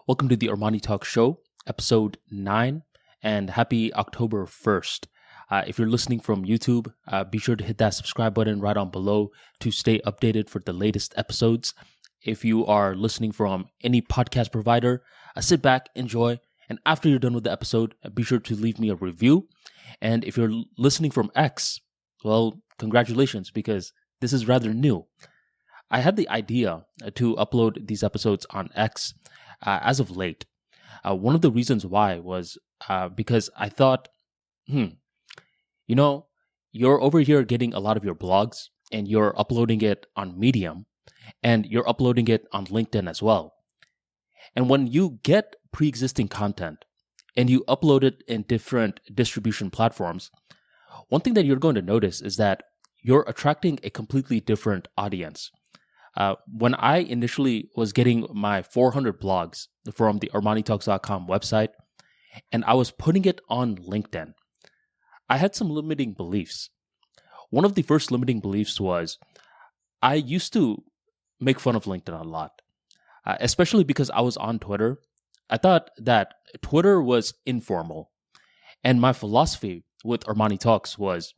Welcome to the ArmaniTalks show, episode 9, and happy October 1st. If you're listening from YouTube, be sure to hit that subscribe button right on below to stay updated for the latest episodes. If you are listening from any podcast provider, sit back, enjoy, and after you're done with the episode, be sure to leave me a review. And if you're listening from X, well, congratulations, because this is rather new. I had the idea to upload these episodes on X as of late. One of the reasons why was because I thought, you're over here getting a lot of your blogs and you're uploading it on Medium and you're uploading it on LinkedIn as well. And when you get pre-existing content and you upload it in different distribution platforms, one thing that you're going to notice is that you're attracting a completely different audience. When I initially was getting my 400 blogs from the ArmaniTalks.com website, and I was putting it on LinkedIn, I had some limiting beliefs. One of the first limiting beliefs was I used to make fun of LinkedIn a lot, especially because I was on Twitter. I thought that Twitter was informal. And my philosophy with ArmaniTalks was,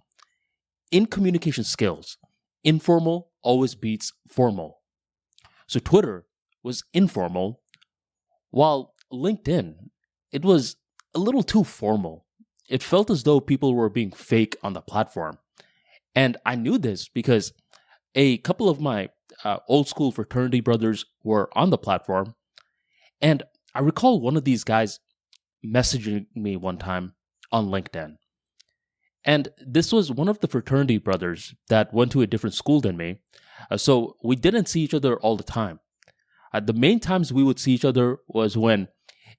in communication skills, informal always beats formal. So Twitter was informal, while LinkedIn, it was a little too formal. It felt as though people were being fake on the platform. And I knew this because a couple of my old school fraternity brothers were on the platform. And I recall one of these guys messaging me one time on LinkedIn. And this was one of the fraternity brothers that went to a different school than me. So we didn't see each other all the time. The main times we would see each other was when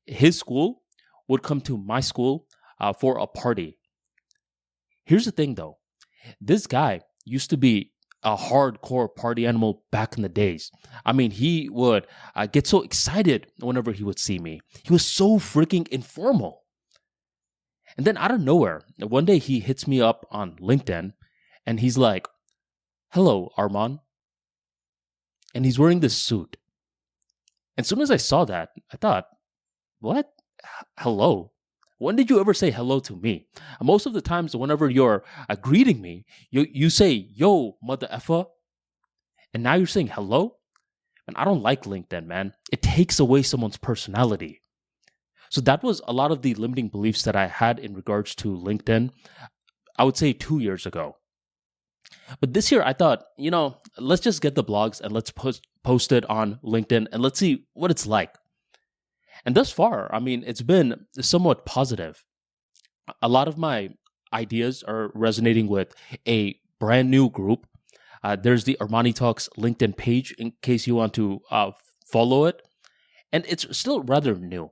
his school would come to my school for a party. Here's the thing though. This guy used to be a hardcore party animal back in the days. I mean, he would get so excited whenever he would see me. He was so freaking informal. And then out of nowhere, one day he hits me up on LinkedIn and he's like, "Hello, Arman." And he's wearing this suit. As soon as I saw that, I thought, what? Hello? When did you ever say hello to me? Most of the times, whenever you're greeting me, you say, "Yo, mother effer." And now you're saying hello? And I don't like LinkedIn, man. It takes away someone's personality. So that was a lot of the limiting beliefs that I had in regards to LinkedIn, I would say 2 years ago. But this year I thought, let's just get the blogs and let's post it on LinkedIn and let's see what it's like. And thus far, I mean, it's been somewhat positive. A lot of my ideas are resonating with a brand new group. There's the ArmaniTalks LinkedIn page in case you want to follow it. And it's still rather new.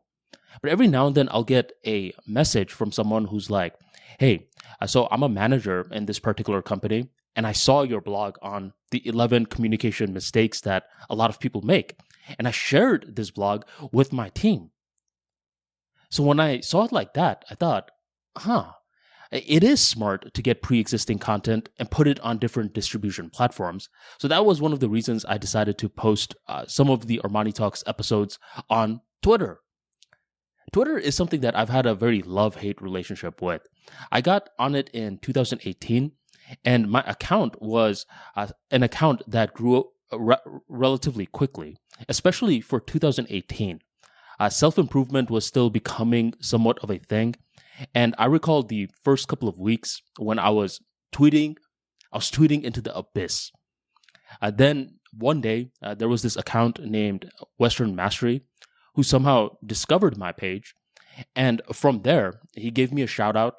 But every now and then I'll get a message from someone who's like, "Hey, so I'm a manager in this particular company, and I saw your blog on the 11 communication mistakes that a lot of people make. And I shared this blog with my team." So when I saw it like that, I thought, it is smart to get pre-existing content and put it on different distribution platforms. So that was one of the reasons I decided to post some of the ArmaniTalks episodes on Twitter. Twitter is something that I've had a very love-hate relationship with. I got on it in 2018, and my account was an account that grew relatively quickly, especially for 2018. Self-improvement was still becoming somewhat of a thing, and I recall the first couple of weeks when I was tweeting into the abyss. Then one day, there was this account named Western Mastery, who somehow discovered my page. And from there, he gave me a shout out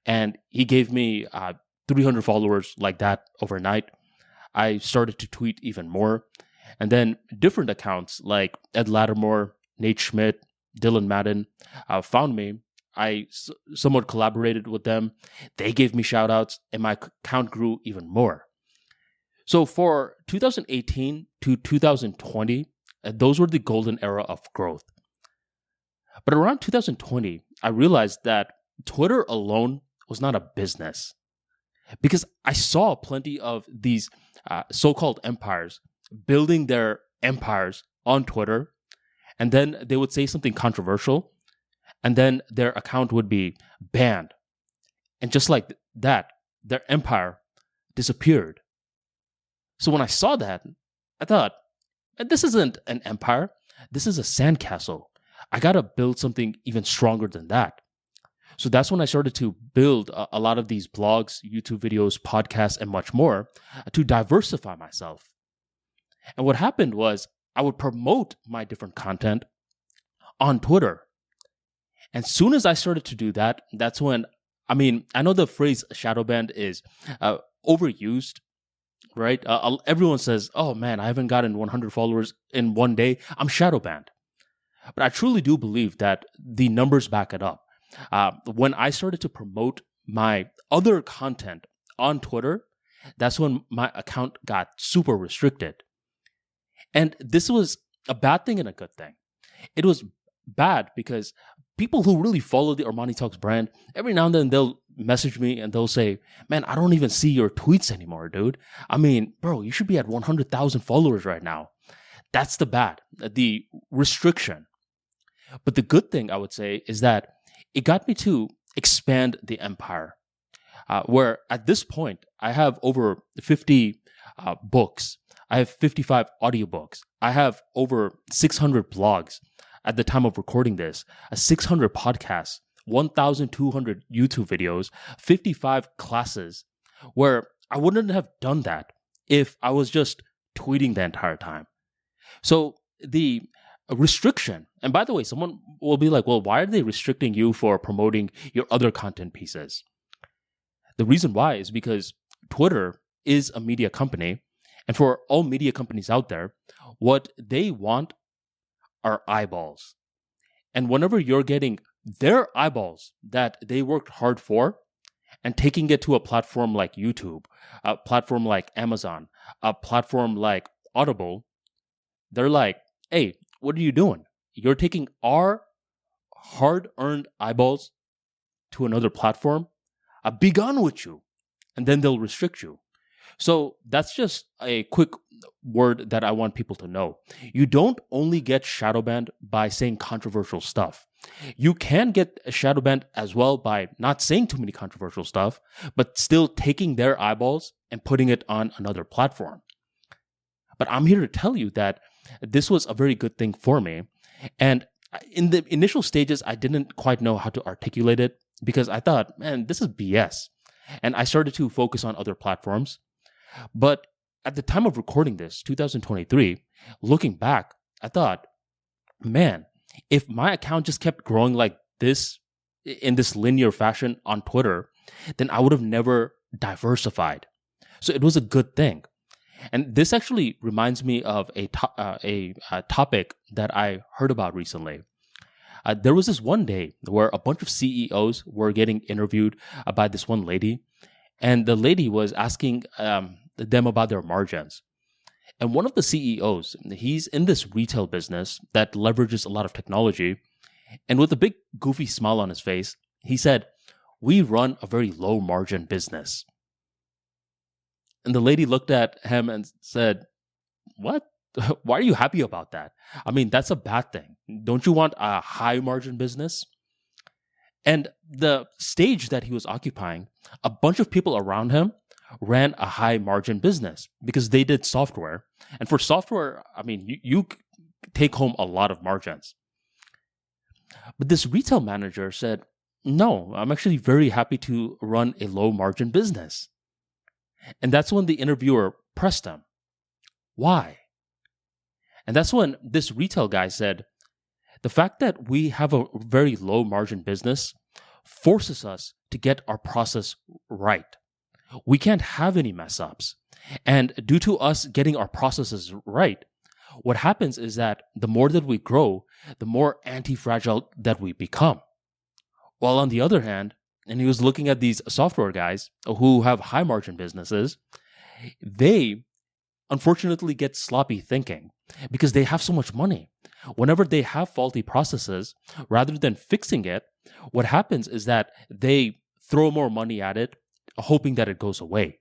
and he gave me 300 followers like that overnight. I started to tweet even more. And then different accounts like Ed Lattimore, Nate Schmidt, Dylan Madden found me. I somewhat collaborated with them. They gave me shout outs and my account grew even more. So for 2018 to 2020, those were the golden era of growth. But around 2020, I realized that Twitter alone was not a business because I saw plenty of these so-called empires building their empires on Twitter. and then they would say something controversial, and then their account would be banned. And just like that, their empire disappeared. So when I saw that, I thought, this isn't an empire. This is a sandcastle. I got to build something even stronger than that. So that's when I started to build a lot of these blogs, YouTube videos, podcasts, and much more to diversify myself. And what happened was I would promote my different content on Twitter. And soon as I started to do that, that's when, I know the phrase shadow banned is overused, right? Everyone says, oh man, I haven't gotten 100 followers in one day. I'm shadow banned. But I truly do believe that the numbers back it up. When I started to promote my other content on Twitter, that's when my account got super restricted. And this was a bad thing and a good thing. It was bad because people who really follow the ArmaniTalks brand, every now and then they'll message me and they'll say, man, I don't even see your tweets anymore, dude. Bro, you should be at 100,000 followers right now. That's the restriction. But the good thing, I would say, is that it got me to expand the empire, where at this point, I have over 50 books. I have 55 audiobooks. I have over 600 blogs at the time of recording this, 600 podcasts, 1,200 YouTube videos, 55 classes, where I wouldn't have done that if I was just tweeting the entire time. So the restriction, and by the way, someone will be like, well, why are they restricting you for promoting your other content pieces? The reason why is because Twitter is a media company, and for all media companies out there, what they want are eyeballs. And whenever you're getting their eyeballs that they worked hard for and taking it to a platform like YouTube, a platform like Amazon, a platform like Audible, they're like, hey, what are you doing? You're taking our hard-earned eyeballs to another platform? Be gone with you. And then they'll restrict you. So that's just a quick word that I want people to know. You don't only get shadow banned by saying controversial stuff. You can get shadow banned as well by not saying too many controversial stuff, but still taking their eyeballs and putting it on another platform. But I'm here to tell you that this was a very good thing for me. And in the initial stages, I didn't quite know how to articulate it because I thought, man, this is BS. And I started to focus on other platforms. But at the time of recording this, 2023, looking back, I thought, man, if my account just kept growing like this in this linear fashion on Twitter, then I would have never diversified. So it was a good thing. And this actually reminds me of a topic that I heard about recently. There was this one day where a bunch of CEOs were getting interviewed by this one lady, and the lady was asking them about their margins. And one of the CEOs, he's in this retail business that leverages a lot of technology, and with a big goofy smile on his face, he said, "We run a very low margin business." And the lady looked at him and said, "What? Why are you happy about that? That's a bad thing. Don't you want a high margin business?" And the stage that he was occupying, a bunch of people around him ran a high margin business because they did software. And for software, you take home a lot of margins. But this retail manager said, "No, I'm actually very happy to run a low margin business." And that's when the interviewer pressed him. Why? And that's when this retail guy said, the fact that we have a very low margin business forces us to get our process right. We can't have any mess ups. And due to us getting our processes right, what happens is that the more that we grow, the more anti-fragile that we become. While on the other hand, and he was looking at these software guys who have high margin businesses, they unfortunately get sloppy thinking because they have so much money. Whenever they have faulty processes, rather than fixing it, what happens is that they throw more money at it, hoping that it goes away.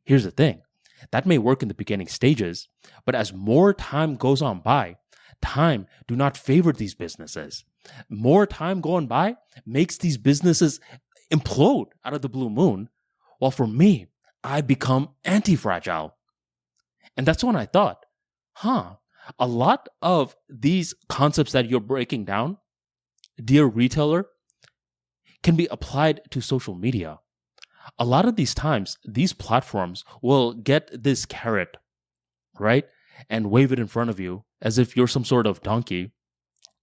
Here's the thing. That may work in the beginning stages, but as more time goes on by, time do not favor these businesses. More time going by makes these businesses implode out of the blue moon, while for me, I become anti-fragile. And that's when I thought, a lot of these concepts that you're breaking down, dear retailer, can be applied to social media. A lot of these times, these platforms will get this carrot, right? And wave it in front of you as if you're some sort of donkey,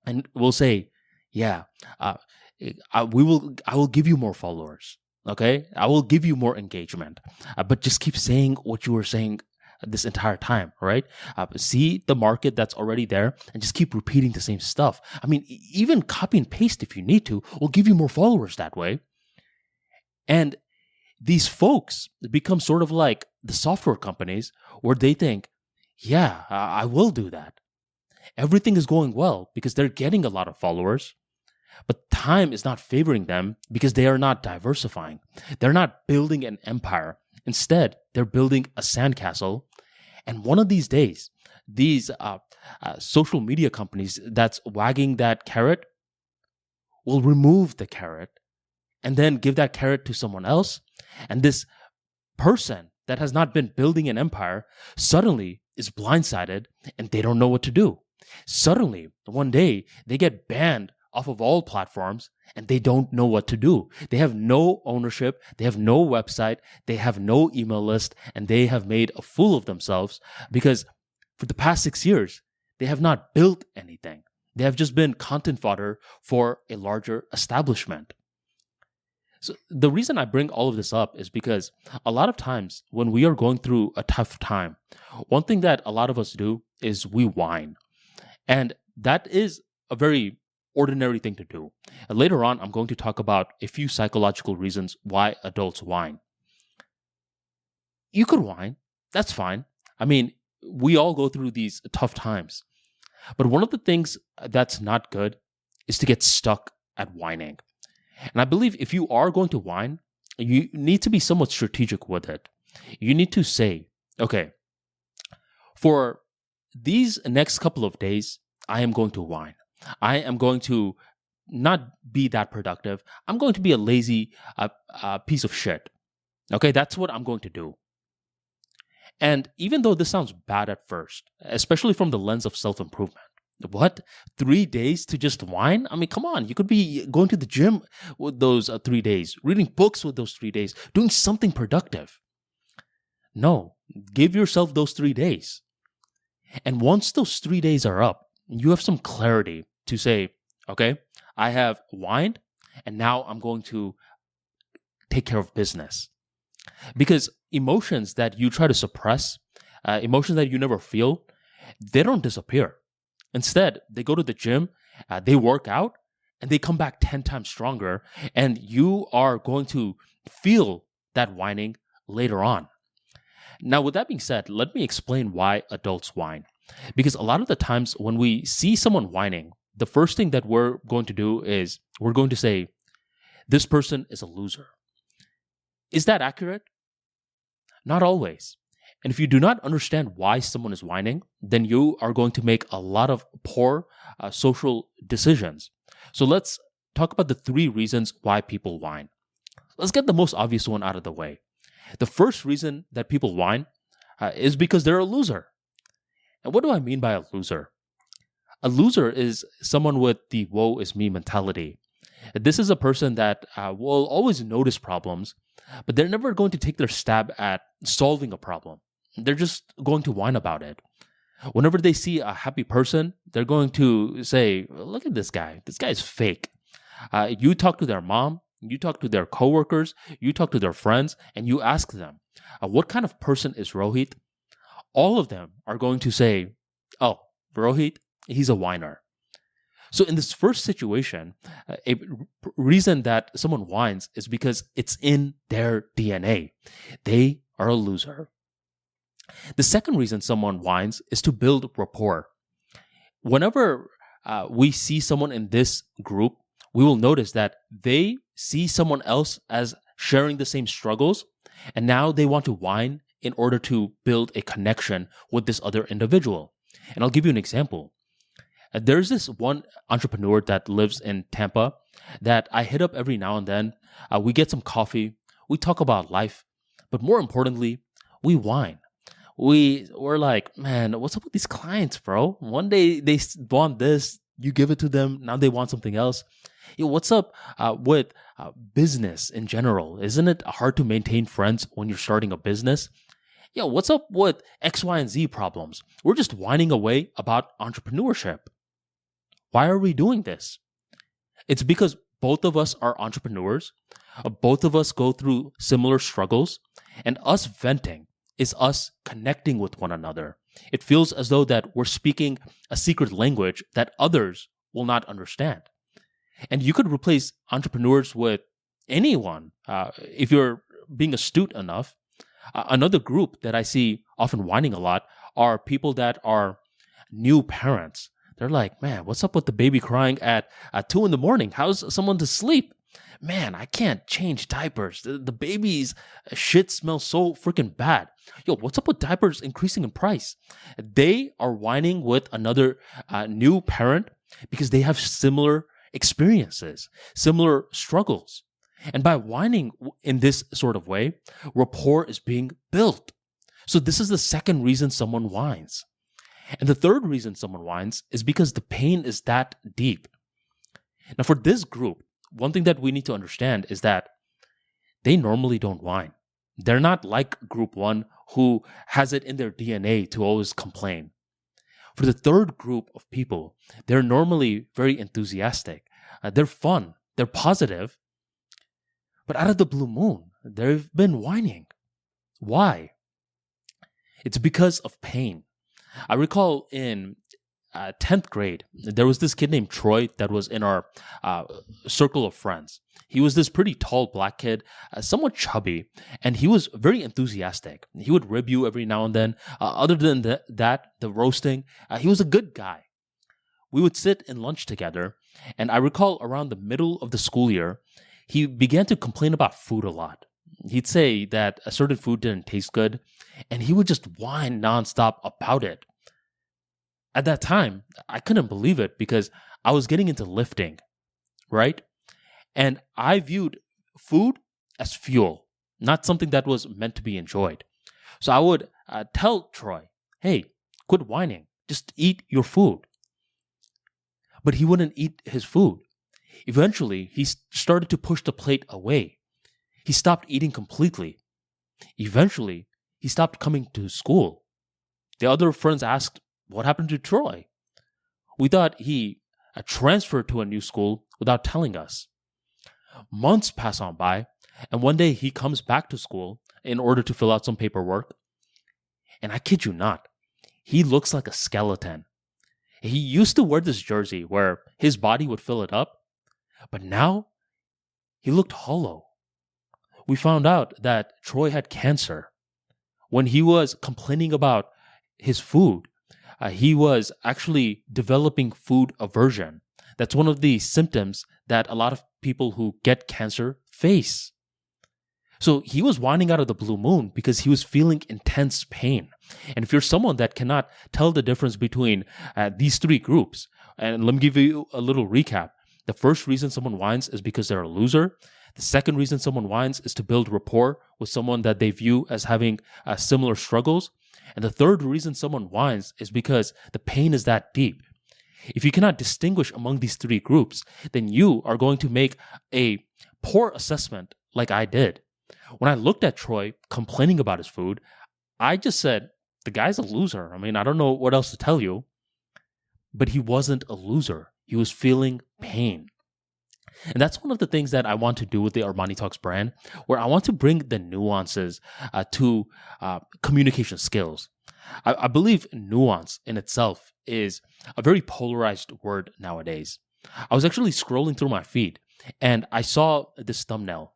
and will say, yeah, I will give you more followers. Okay, I will give you more engagement, but just keep saying what you were saying this entire time, right? See the market that's already there and just keep repeating the same stuff. I mean, even copy and paste if you need to will give you more followers that way. And these folks become sort of like the software companies where they think, yeah, I will do that. Everything is going well because they're getting a lot of followers. But time is not favoring them because they are not diversifying. They're not building an empire. Instead, they're building a sandcastle. And one of these days, these social media companies that's wagging that carrot will remove the carrot and then give that carrot to someone else. And this person that has not been building an empire suddenly is blindsided and they don't know what to do. Suddenly, one day, they get banned off of all platforms and they don't know what to do. They have no ownership, they have no website, they have no email list, and they have made a fool of themselves because for the past 6 years, they have not built anything. They have just been content fodder for a larger establishment. So the reason I bring all of this up is because a lot of times when we are going through a tough time, one thing that a lot of us do is we whine. And that is a very ordinary thing to do. And later on, I'm going to talk about a few psychological reasons why adults whine. You could whine. That's fine. I mean, we all go through these tough times. But one of the things that's not good is to get stuck at whining. And I believe if you are going to whine, you need to be somewhat strategic with it. You need to say, okay, for these next couple of days, I am going to whine. I am going to not be that productive. I'm going to be a lazy piece of shit. Okay, that's what I'm going to do. And even though this sounds bad at first, especially from the lens of self-improvement, what? 3 days to just whine? I mean, come on. You could be going to the gym with those 3 days, reading books with those 3 days, doing something productive. No, give yourself those 3 days. And once those 3 days are up, you have some clarity to say, okay, I have whined, and now I'm going to take care of business. Because emotions that you try to suppress, emotions that you never feel, they don't disappear. Instead, they go to the gym, they work out, and they come back 10 times stronger, and you are going to feel that whining later on. Now, with that being said, let me explain why adults whine. Because a lot of the times when we see someone whining, the first thing that we're going to do is we're going to say, this person is a loser. Is that accurate? Not always. And if you do not understand why someone is whining, then you are going to make a lot of poor social decisions. So let's talk about the 3 reasons why people whine. Let's get the most obvious one out of the way. The first reason that people whine is because they're a loser. And what do I mean by a loser? A loser is someone with the woe is me mentality. This is a person that will always notice problems, but they're never going to take their stab at solving a problem. They're just going to whine about it. Whenever they see a happy person, they're going to say, look at this guy. This guy is fake. You talk to their mom, you talk to their coworkers, you talk to their friends, and you ask them, what kind of person is Rohit? All of them are going to say, oh, Rohit, he's a whiner. So in this first situation, a reason that someone whines is because it's in their DNA. They are a loser. The second reason someone whines is to build rapport. Whenever we see someone in this group, we will notice that they see someone else as sharing the same struggles, and now they want to whine in order to build a connection with this other individual. And I'll give you an example. There's this one entrepreneur that lives in Tampa that I hit up every now and then. We get some coffee, we talk about life, but more importantly, we whine. We're like, man, what's up with these clients, bro? One day they want this, you give it to them, now they want something else. Yo, what's up with business in general? Isn't it hard to maintain friends when you're starting a business? Yo, what's up with X, Y, and Z problems? We're just whining away about entrepreneurship. Why are we doing this? It's because both of us are entrepreneurs. Both of us go through similar struggles, and us venting is us connecting with one another. It feels as though that we're speaking a secret language that others will not understand. And you could replace entrepreneurs with anyone if you're being astute enough. Another group that I see often whining a lot are people that are new parents. They're like, man, what's up with the baby crying at 2 a.m? How's someone to sleep? Man, I can't change diapers. The baby's shit smells so freaking bad. Yo, what's up with diapers increasing in price? They are whining with another new parent because they have similar experiences, similar struggles. And by whining in this sort of way, rapport is being built. So this is the second reason someone whines. And the third reason someone whines is because the pain is that deep. Now, for this group, one thing that we need to understand is that they normally don't whine. They're not like group one who has it in their DNA to always complain. For the third group of people, they're normally very enthusiastic. They're fun. They're positive. But out of the blue moon, they've been whining. Why? It's because of pain. I recall in 10th grade, there was this kid named Troy that was in our circle of friends. He was this pretty tall black kid, somewhat chubby, and he was very enthusiastic. He would rib you every now and then. Other than the roasting, he was a good guy. We would sit in lunch together, and I recall around the middle of the school year, he began to complain about food a lot. He'd say that a certain food didn't taste good, and he would just whine nonstop about it. At that time, I couldn't believe it because I was getting into lifting, right? And I viewed food as fuel, not something that was meant to be enjoyed. So I would tell Troy, hey, quit whining, just eat your food. But he wouldn't eat his food. Eventually, he started to push the plate away. He stopped eating completely. Eventually, he stopped coming to school. The other friends asked, what happened to Troy? We thought he transferred to a new school without telling us. Months pass on by, and one day he comes back to school in order to fill out some paperwork. And I kid you not, he looks like a skeleton. He used to wear this jersey where his body would fill it up, but now he looked hollow. We found out that Troy had cancer. When he was complaining about his food, he was actually developing food aversion. That's one of the symptoms that a lot of people who get cancer face. So he was whining out of the blue moon because he was feeling intense pain. And if you're someone that cannot tell the difference between these three groups, and let me give you a little recap. The first reason someone whines is because they're a loser. The second reason someone whines is to build rapport with someone that they view as having similar struggles. And the third reason someone whines is because the pain is that deep. If you cannot distinguish among these three groups, then you are going to make a poor assessment like I did. When I looked at Troy complaining about his food, I just said, the guy's a loser. I mean, I don't know what else to tell you. But he wasn't a loser. He was feeling pain. And that's one of the things that I want to do with the ArmaniTalks brand, where I want to bring the nuances to communication skills. I believe nuance in itself is a very polarized word nowadays. I was actually scrolling through my feed and I saw this thumbnail.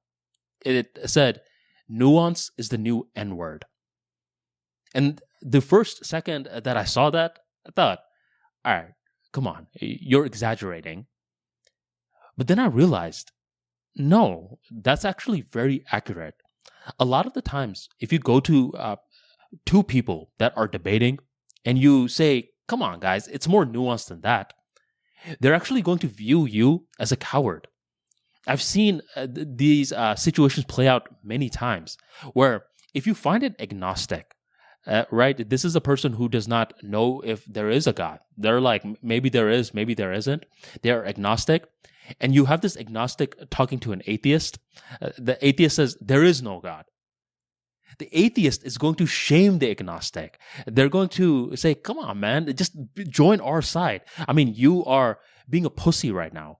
It said, nuance is the new N-word. And the first second that I saw that, I thought, all right, come on, you're exaggerating. But then I realized, no, that's actually very accurate. A lot of the times, if you go to two people that are debating and you say, come on, guys, it's more nuanced than that, they're actually going to view you as a coward. I've seen these situations play out many times where if you find it agnostic, right, this is a person who does not know if there is a God. They're like, maybe there is, maybe there isn't. They're agnostic. And you have this agnostic talking to an atheist. The atheist says, there is no God. The atheist is going to shame the agnostic. They're going to say, come on, man, just join our side. I mean, you are being a pussy right now.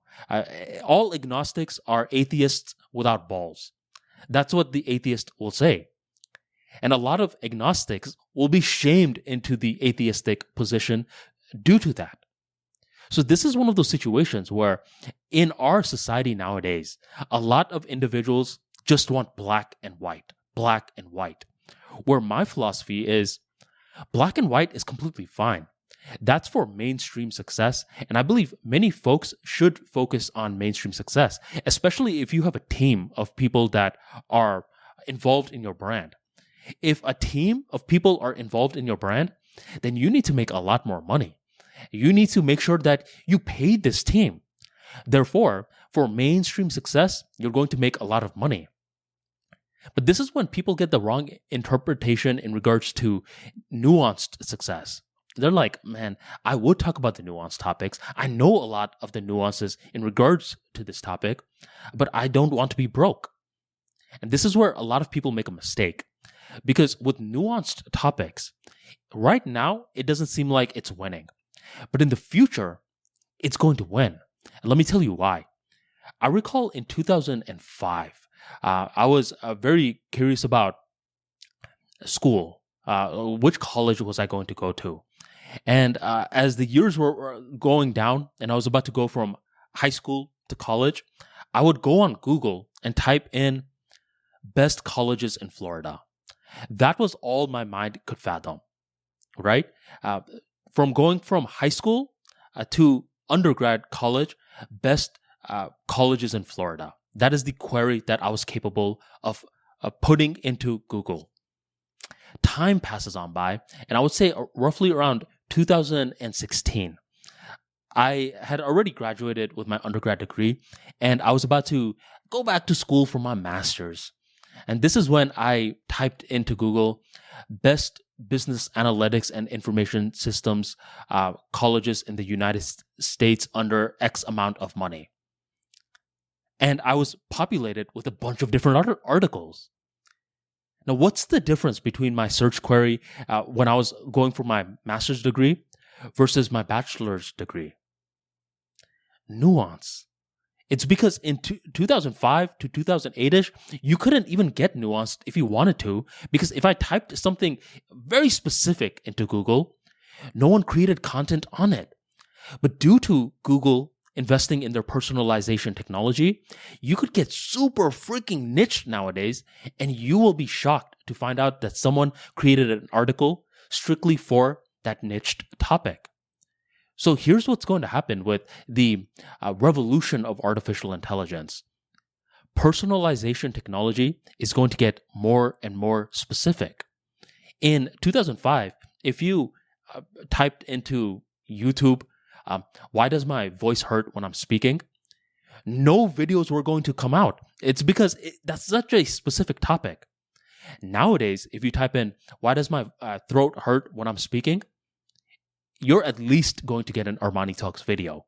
All agnostics are atheists without balls. That's what the atheist will say. And a lot of agnostics will be shamed into the atheistic position due to that. So this is one of those situations where in our society nowadays, a lot of individuals just want black and white, where my philosophy is black and white is completely fine. That's for mainstream success. And I believe many folks should focus on mainstream success, especially if you have a team of people that are involved in your brand. If a team of people are involved in your brand, then you need to make a lot more money. You need to make sure that you paid this team. Therefore, for mainstream success, you're going to make a lot of money. But this is when people get the wrong interpretation in regards to nuanced success. They're like, man, I would talk about the nuanced topics. I know a lot of the nuances in regards to this topic, but I don't want to be broke. And this is where a lot of people make a mistake. Because with nuanced topics, right now, it doesn't seem like it's winning. But in the future, it's going to win. And let me tell you why. I recall in 2005, I was very curious about school. Which college was I going to go to? And as the years were going down and I was about to go from high school to college, I would go on Google and type in best colleges in Florida. That was all my mind could fathom, right? From going from high school to undergrad college, best colleges in Florida. That is the query that I was capable of putting into Google. Time passes on by, and I would say roughly around 2016, I had already graduated with my undergrad degree, and I was about to go back to school for my master's. And this is when I typed into Google best business analytics and information systems colleges in the United States under X amount of money. And I was populated with a bunch of different articles. Now, what's the difference between my search query when I was going for my master's degree versus my bachelor's degree? Nuance. It's because in 2005 to 2008-ish, you couldn't even get nuanced if you wanted to, because if I typed something very specific into Google, no one created content on it. But due to Google investing in their personalization technology, you could get super freaking niche nowadays, and you will be shocked to find out that someone created an article strictly for that niched topic. So here's what's going to happen with the revolution of artificial intelligence. Personalization technology is going to get more and more specific. In 2005, if you typed into YouTube, why does my voice hurt when I'm speaking? No videos were going to come out. It's because that's such a specific topic. Nowadays, if you type in, why does my throat hurt when I'm speaking? You're at least going to get an ArmaniTalks video.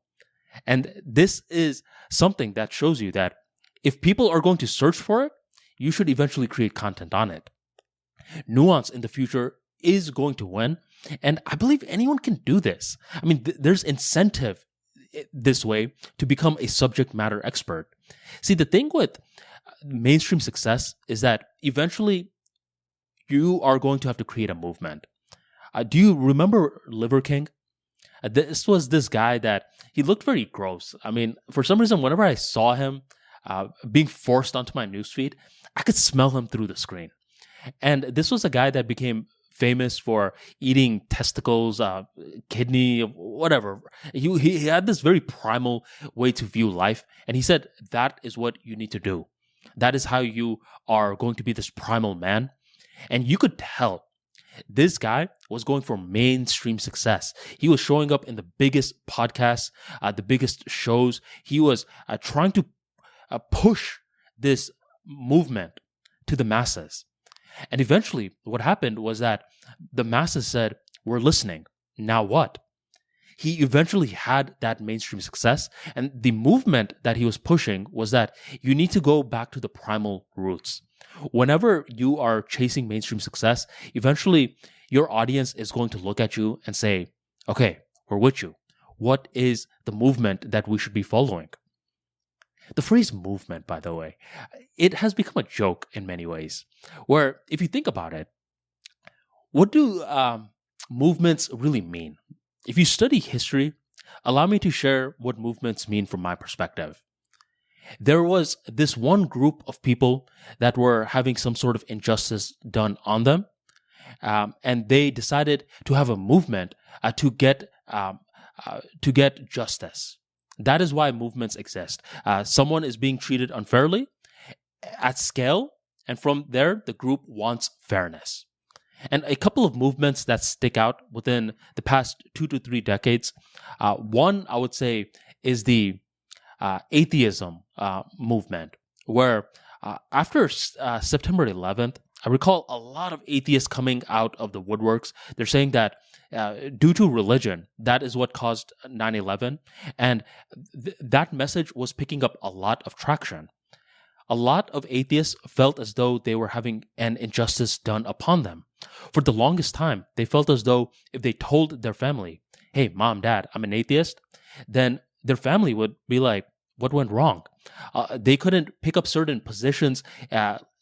And this is something that shows you that if people are going to search for it, you should eventually create content on it. Nuance in the future is going to win. And I believe anyone can do this. I mean, there's incentive this way to become a subject matter expert. See, the thing with mainstream success is that eventually you are going to have to create a movement. Do you remember Liver King? This was this guy that he looked very gross. I mean, for some reason, whenever I saw him being forced onto my newsfeed, I could smell him through the screen. And this was a guy that became famous for eating testicles, kidney, whatever. He had this very primal way to view life. And he said, that is what you need to do. That is how you are going to be this primal man. And you could tell This guy was going for mainstream success. He was showing up in the biggest podcasts, the biggest shows. He was trying to push this movement to the masses. And eventually, what happened was that the masses said, "We're listening. Now what?" He eventually had that mainstream success. And the movement that he was pushing was that you need to go back to the primal roots. Whenever you are chasing mainstream success, eventually your audience is going to look at you and say, "Okay, we're with you. What is the movement that we should be following?" The phrase movement, by the way, it has become a joke in many ways, where if you think about it, what do movements really mean? If you study history, allow me to share what movements mean from my perspective. There was this one group of people that were having some sort of injustice done on them, and they decided to have a movement to get justice. That is why movements exist. Someone is being treated unfairly at scale, and from there, the group wants fairness. And a couple of movements that stick out within the past 2 to 3 decades. One, I would say, is the atheism movement, where after September 11th, I recall a lot of atheists coming out of the woodworks. They're saying that due to religion, that is what caused 9/11. And that message was picking up a lot of traction. A lot of atheists felt as though they were having an injustice done upon them. For the longest time, they felt as though if they told their family, "Hey, mom, dad, I'm an atheist," then their family would be like, "What went wrong?" They couldn't pick up certain positions,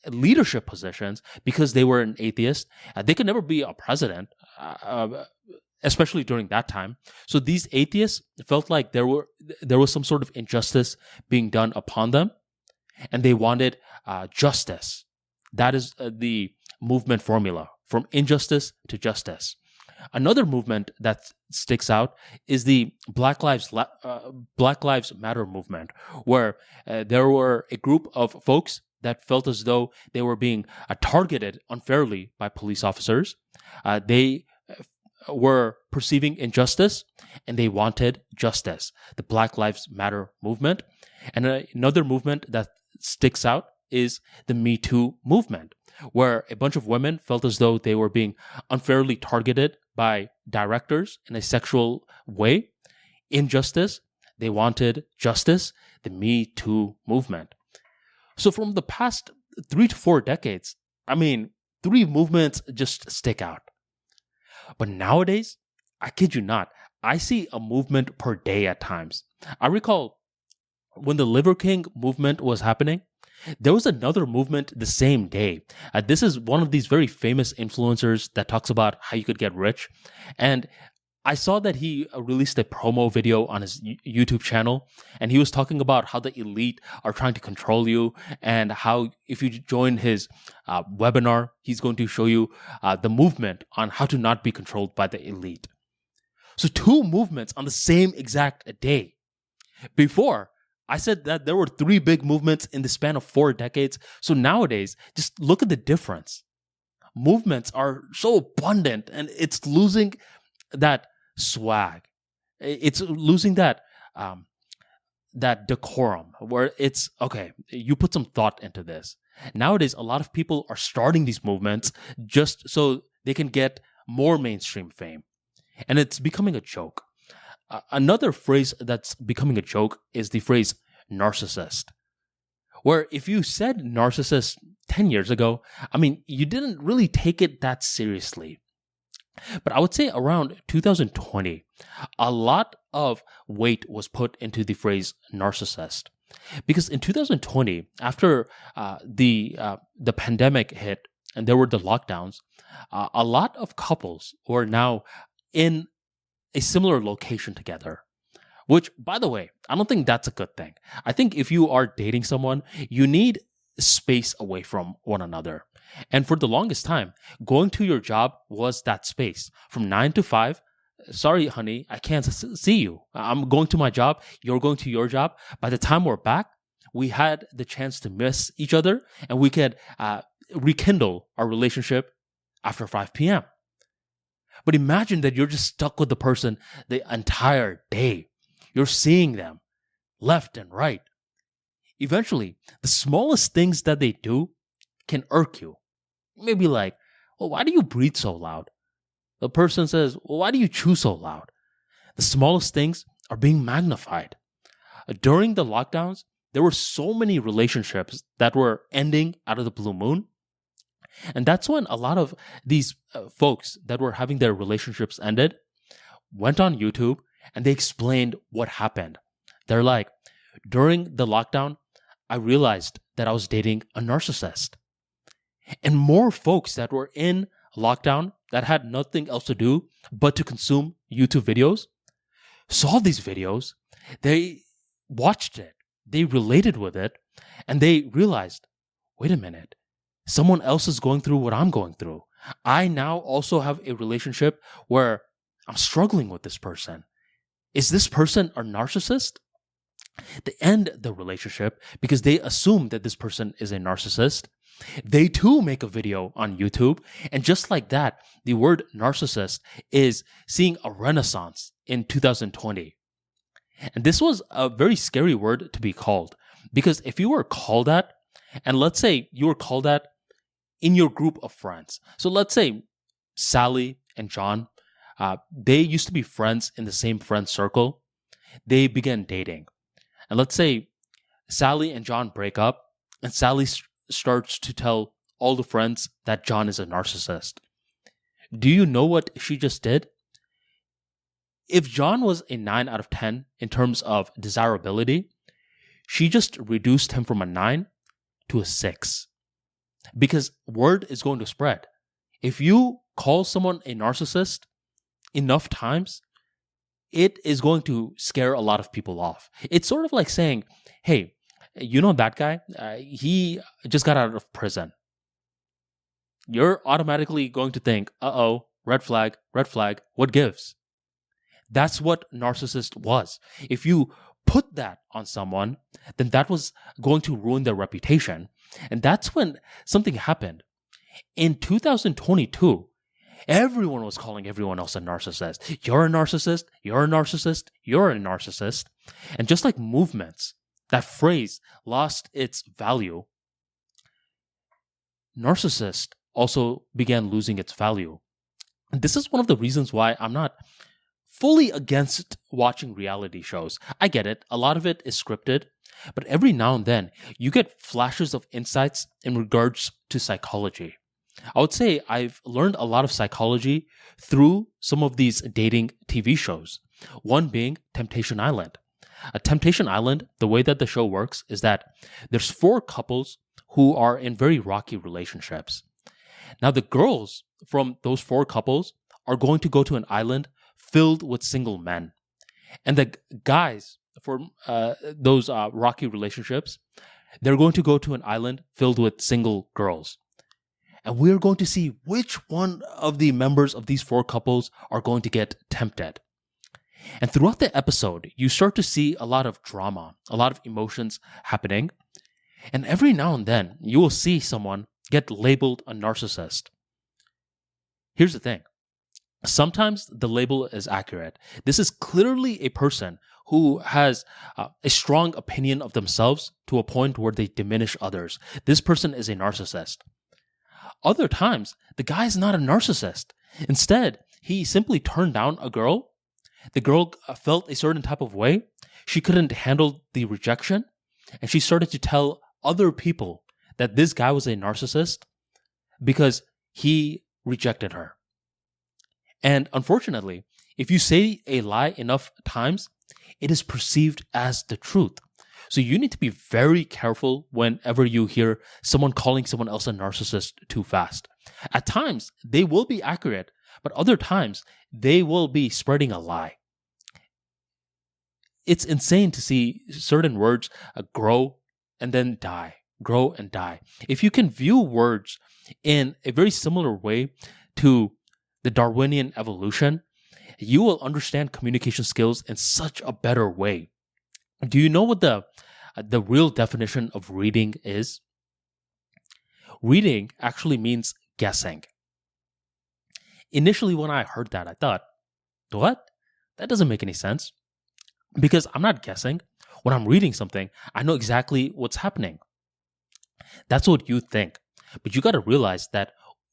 leadership positions, because they were an atheist. They could never be a president, especially during that time. So these atheists felt like there was some sort of injustice being done upon them, and they wanted justice. That is the movement formula, from injustice to justice. Another movement that sticks out is the Black Lives Matter movement, where there were a group of folks that felt as though they were being targeted unfairly by police officers. They were perceiving injustice, and they wanted justice. The Black Lives Matter movement. And another movement that sticks out is the Me Too movement, where a bunch of women felt as though they were being unfairly targeted by directors in a sexual way. Injustice, they wanted justice, the Me Too movement. So from the past 3 to 4 decades, 3 movements just stick out. But nowadays, I kid you not, I see a movement per day at times. I recall when the Liver King movement was happening, there was another movement the same day. This is one of these very famous influencers that talks about how you could get rich. And I saw that he released a promo video on his YouTube channel, and he was talking about how the elite are trying to control you, and how if you join his webinar, he's going to show you the movement on how to not be controlled by the elite. So 2 movements on the same exact day. Before, I said that there were 3 big movements in the span of 4 decades. So nowadays, just look at the difference. Movements are so abundant, and it's losing that swag. It's losing that decorum, where it's, okay, you put some thought into this. Nowadays, a lot of people are starting these movements just so they can get more mainstream fame. And it's becoming a joke. Another phrase that's becoming a joke is the phrase narcissist, where if you said narcissist 10 years ago, you didn't really take it that seriously. But I would say around 2020, a lot of weight was put into the phrase narcissist. Because in 2020, after the pandemic hit and there were the lockdowns, a lot of couples were now in a similar location together. Which, by the way, I don't think that's a good thing. I think if you are dating someone, you need space away from one another. And for the longest time, going to your job was that space. From 9 to 5, sorry, honey, I can't see you. I'm going to my job. You're going to your job. By the time we're back, we had the chance to miss each other, and we could rekindle our relationship after 5 p.m. But imagine that you're just stuck with the person the entire day. You're seeing them left and right. Eventually, the smallest things that they do can irk you. Maybe like, well, why do you breathe so loud? The person says, well, why do you chew so loud? The smallest things are being magnified. During the lockdowns, there were so many relationships that were ending out of the blue moon. And that's when a lot of these folks that were having their relationships ended went on YouTube and they explained what happened. They're like, during the lockdown, I realized that I was dating a narcissist. And more folks that were in lockdown that had nothing else to do but to consume YouTube videos saw these videos, they watched it, they related with it, and they realized, wait a minute, someone else is going through what I'm going through. I now also have a relationship where I'm struggling with this person. Is this person a narcissist? They end the relationship because they assume that this person is a narcissist. They too make a video on YouTube. And just like that, the word narcissist is seeing a renaissance in 2020. And this was a very scary word to be called, because if you were called that, and let's say you were called that in your group of friends. So let's say Sally and John, they used to be friends in the same friend circle. They began dating. And let's say Sally and John break up, and Sally starts to tell all the friends that John is a narcissist. Do you know what she just did? If John was a 9 out of 10 in terms of desirability, she just reduced him from a 9 to a 6. Because word is going to spread. If you call someone a narcissist enough times, it is going to scare a lot of people off. It's sort of like saying, hey, you know that guy? He just got out of prison. You're automatically going to think, uh-oh, red flag, what gives? That's what narcissist was. If you put that on someone, then that was going to ruin their reputation. And that's when something happened. In 2022, everyone was calling everyone else a narcissist. You're a narcissist, you're a narcissist, you're a narcissist. And just like movements, that phrase lost its value. Narcissist also began losing its value. And this is one of the reasons why I'm not fully against watching reality shows. I get it. A lot of it is scripted. But every now and then, you get flashes of insights in regards to psychology. I would say I've learned a lot of psychology through some of these dating TV shows. One being Temptation Island. Temptation Island, the way that the show works is that there's 4 couples who are in very rocky relationships. Now, the girls from those 4 couples are going to go to an island filled with single men. And the guys from those rocky relationships, they're going to go to an island filled with single girls. And we're going to see which one of the members of these 4 couples are going to get tempted. And throughout the episode, you start to see a lot of drama, a lot of emotions happening. And every now and then, you will see someone get labeled a narcissist. Here's the thing. Sometimes the label is accurate. This is clearly a person who has a strong opinion of themselves to a point where they diminish others. This person is a narcissist. Other times, the guy is not a narcissist. Instead, he simply turned down a girl. The girl felt a certain type of way. She couldn't handle the rejection. And she started to tell other people that this guy was a narcissist because he rejected her. And unfortunately, if you say a lie enough times, it is perceived as the truth. So you need to be very careful whenever you hear someone calling someone else a narcissist too fast. At times, they will be accurate, but other times, they will be spreading a lie. It's insane to see certain words grow and then die, grow and die. If you can view words in a very similar way to the Darwinian evolution, you will understand communication skills in such a better way. Do you know what the real definition of reading is? Reading actually means guessing. Initially, when I heard that, I thought, what? That doesn't make any sense because I'm not guessing. When I'm reading something, I know exactly what's happening. That's what you think. But you got to realize that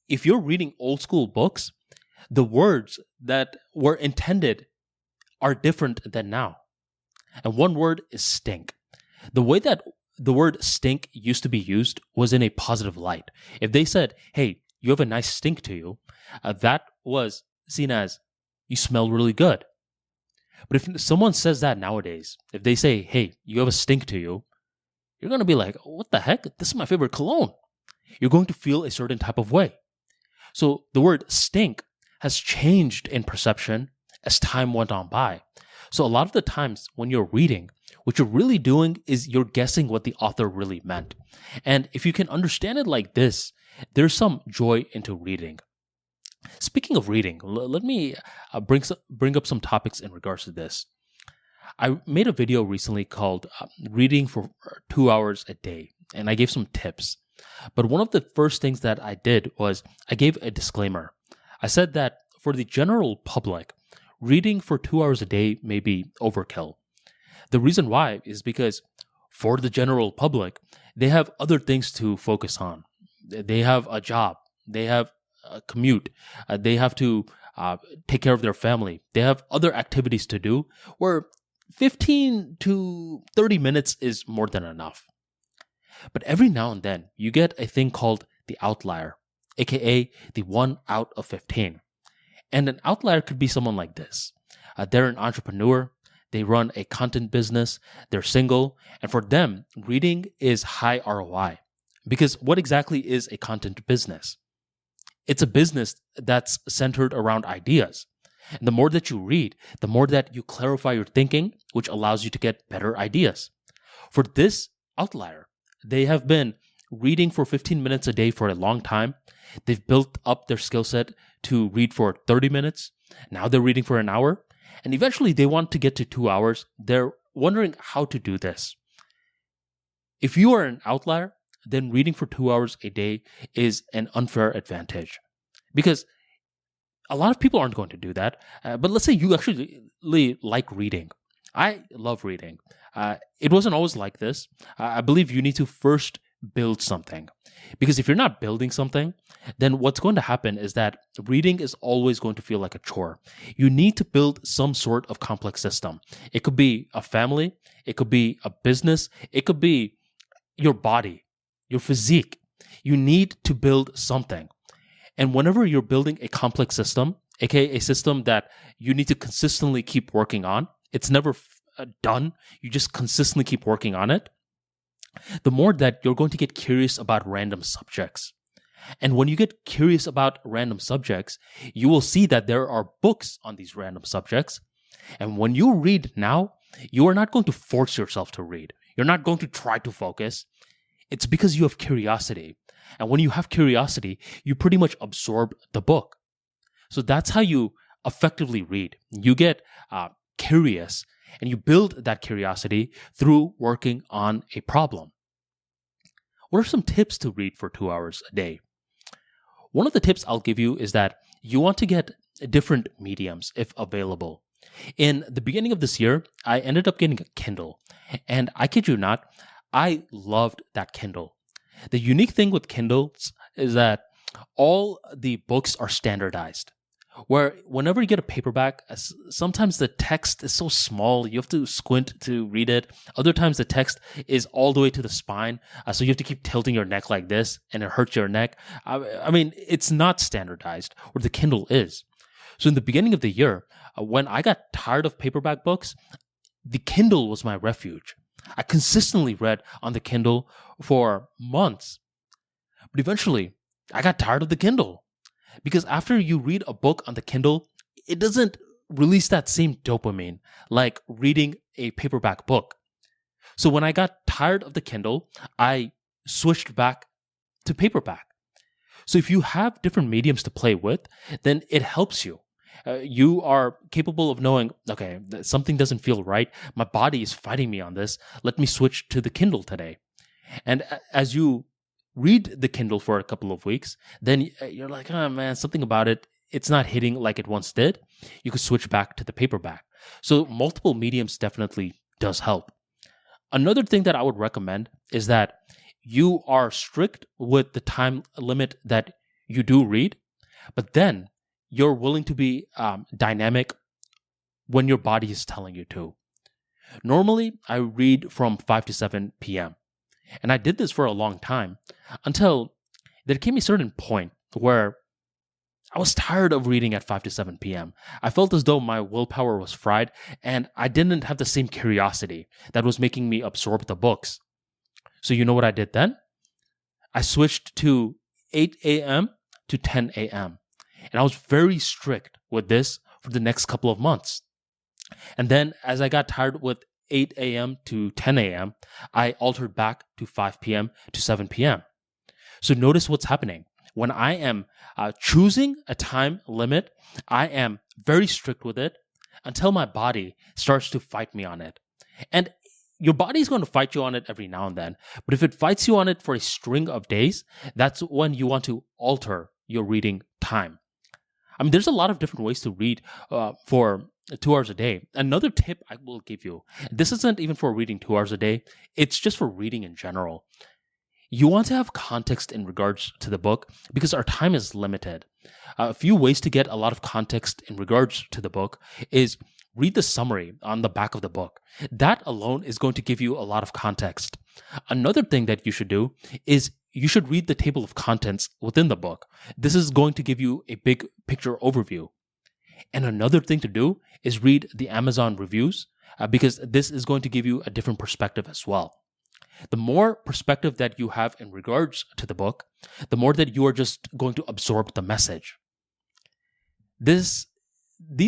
if you're reading old school books, the words that were intended are different than now. And one word is stink. The way that the word stink used to be used was in a positive light. If they said, hey, you have a nice stink to you, that was seen as you smell really good. But if someone says that nowadays, if they say, hey, you have a stink to you, you're going to be like, what the heck? This is my favorite cologne. You're going to feel a certain type of way. So the word stink has changed in perception as time went on by. So a lot of the times when you're reading, what you're really doing is you're guessing what the author really meant. And if you can understand it like this, there's some joy into reading. Speaking of reading, let me bring up some topics in regards to this. I made a video recently called Reading for 2 hours a Day, and I gave some tips. But one of the first things that I did was I gave a disclaimer. I said that for the general public, reading for 2 hours a day may be overkill. The reason why is because for the general public, they have other things to focus on. They have a job. They have a commute. They have to take care of their family. They have other activities to do where 15 to 30 minutes is more than enough. But every now and then, you get a thing called the outlier, aka the 1 out of 15. And an outlier could be someone like this. They're an entrepreneur. They run a content business. They're single. And for them, reading is high ROI. Because what exactly is a content business? It's a business that's centered around ideas. And the more that you read, the more that you clarify your thinking, which allows you to get better ideas. For this outlier, they have been reading for 15 minutes a day for a long time. They've built up their skill set to read for 30 minutes. Now they're reading for an hour. And eventually they want to get to 2 hours. They're wondering how to do this. If you are an outlier, then reading for 2 hours a day is an unfair advantage. Because a lot of people aren't going to do that. But let's say you actually like reading. I love reading. It wasn't always like this. I believe you need to first build something. Because if you're not building something, then what's going to happen is that reading is always going to feel like a chore. You need to build some sort of complex system. It could be a family. It could be a business. It could be your body, your physique. You need to build something. And whenever you're building a complex system, aka a system that you need to consistently keep working on, it's never done. You just consistently keep working on it. The more that you're going to get curious about random subjects. And when you get curious about random subjects, you will see that there are books on these random subjects. And when you read now, you are not going to force yourself to read. You're not going to try to focus. It's because you have curiosity. And when you have curiosity, you pretty much absorb the book. So that's how you effectively read. You get curious, and you build that curiosity through working on a problem. What are some tips to read for 2 hours a day? One of the tips I'll give you is that you want to get different mediums if available. In the beginning of this year, I ended up getting a Kindle. And I kid you not, I loved that Kindle. The unique thing with Kindles is that all the books are standardized. Where whenever you get a paperback, sometimes the text is so small, you have to squint to read it. Other times the text is all the way to the spine, so you have to keep tilting your neck like this, and it hurts your neck. I mean, it's not standardized, where the Kindle is. So in the beginning of the year, when I got tired of paperback books, the Kindle was my refuge. I consistently read on the Kindle for months. But eventually, I got tired of the Kindle. Because after you read a book on the Kindle, it doesn't release that same dopamine like reading a paperback book. So when I got tired of the Kindle, I switched back to paperback. So if you have different mediums to play with, then it helps you. You are capable of knowing, okay, something doesn't feel right. My body is fighting me on this. Let me switch to the Kindle today. And as you read the Kindle for a couple of weeks, then you're like, oh man, something about it it's not hitting like it once did, you could switch back to the paperback. So multiple mediums definitely does help. Another thing that I would recommend is that you are strict with the time limit that you do read, but then you're willing to be dynamic when your body is telling you to. Normally, I read from 5 to 7 p.m. And I did this for a long time until there came a certain point where I was tired of reading at 5 to 7 p.m. I felt as though my willpower was fried and I didn't have the same curiosity that was making me absorb the books. So you know what I did then? I switched to 8 a.m. to 10 a.m. And I was very strict with this for the next couple of months. And then as I got tired with 8 a.m. to 10 a.m., I altered back to 5 p.m. to 7 p.m. So notice what's happening. When I am choosing a time limit, I am very strict with it until my body starts to fight me on it. And your body is going to fight you on it every now and then. But if it fights you on it for a string of days, that's when you want to alter your reading time. I mean, there's a lot of different ways to read for 2 hours a day. Another tip I will give you, this isn't even for reading 2 hours a day, it's just for reading in general. You want to have context in regards to the book because our time is limited. A few ways to get a lot of context in regards to the book is read the summary on the back of the book. That alone is going to give you a lot of context. Another thing that you should do is you should read the table of contents within the book. This is going to give you a big picture overview. And another thing to do is read the Amazon reviews because this is going to give you a different perspective as well. The more perspective that you have in regards to the book, the more that you are just going to absorb the message. These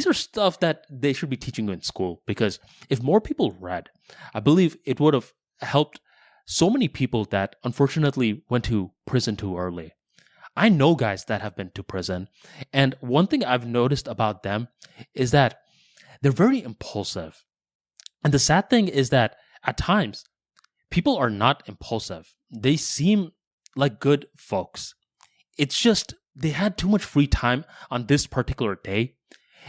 are stuff that they should be teaching you in school because if more people read, I believe it would have helped so many people that unfortunately went to prison too early. I know guys that have been to prison, and one thing I've noticed about them is that they're very impulsive. And the sad thing is that at times, people are not impulsive. They seem like good folks. It's just they had too much free time on this particular day.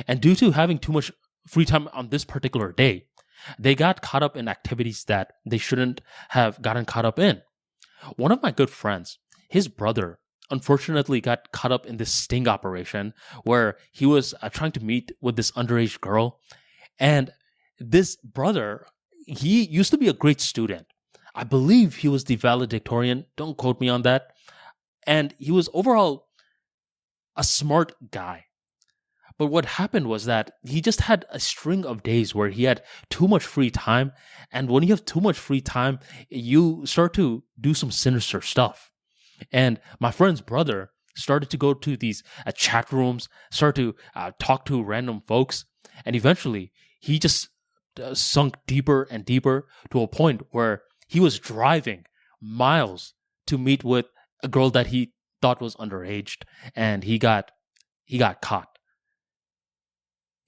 And due to having too much free time on this particular day, they got caught up in activities that they shouldn't have gotten caught up in. One of my good friends, his brother, unfortunately got caught up in this sting operation where he was trying to meet with this underage girl. And this brother, he used to be a great student. I believe he was the valedictorian. Don't quote me on that. And he was overall a smart guy. But what happened was that he just had a string of days where he had too much free time. And when you have too much free time, you start to do some sinister stuff. And my friend's brother started to go to these chat rooms, start to talk to random folks. And eventually, he just sunk deeper and deeper to a point where he was driving miles to meet with a girl that he thought was underage. And he got caught.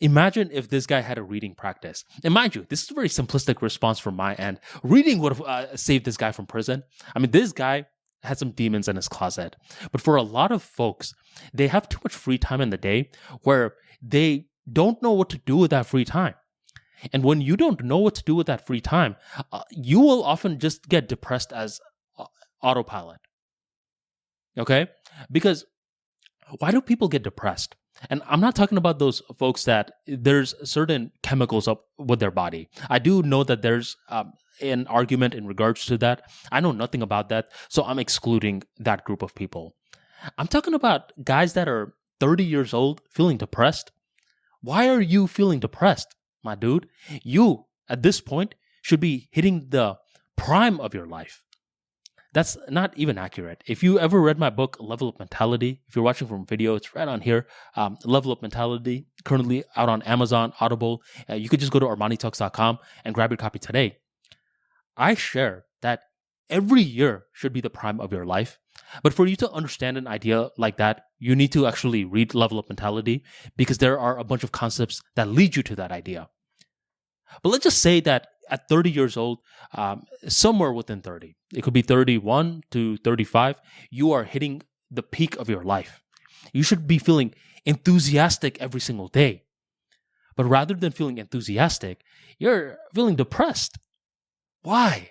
Imagine if this guy had a reading practice. And mind you, this is a very simplistic response from my end. Reading would have saved this guy from prison. I mean, this guy had some demons in his closet. But for a lot of folks, they have too much free time in the day where they don't know what to do with that free time. And when you don't know what to do with that free time, you will often just get depressed as autopilot. Okay? Because why do people get depressed? And I'm not talking about those folks that there's certain chemicals up with their body. I do know that there's an argument in regards to that. I know nothing about that, so I'm excluding that group of people. I'm talking about guys that are 30 years old feeling depressed. Why are you feeling depressed, my dude? You, at this point, should be hitting the prime of your life. That's not even accurate. If you ever read my book, Level Up Mentality, if you're watching from video, it's right on here. Level Up Mentality, currently out on Amazon, Audible. You could just go to ArmaniTalks.com and grab your copy today. I share that every year should be the prime of your life. But for you to understand an idea like that, you need to actually read Level Up Mentality because there are a bunch of concepts that lead you to that idea. But let's just say that at 30 years old, somewhere within 30, it could be 31 to 35, you are hitting the peak of your life. You should be feeling enthusiastic every single day. But rather than feeling enthusiastic, you're feeling depressed. Why?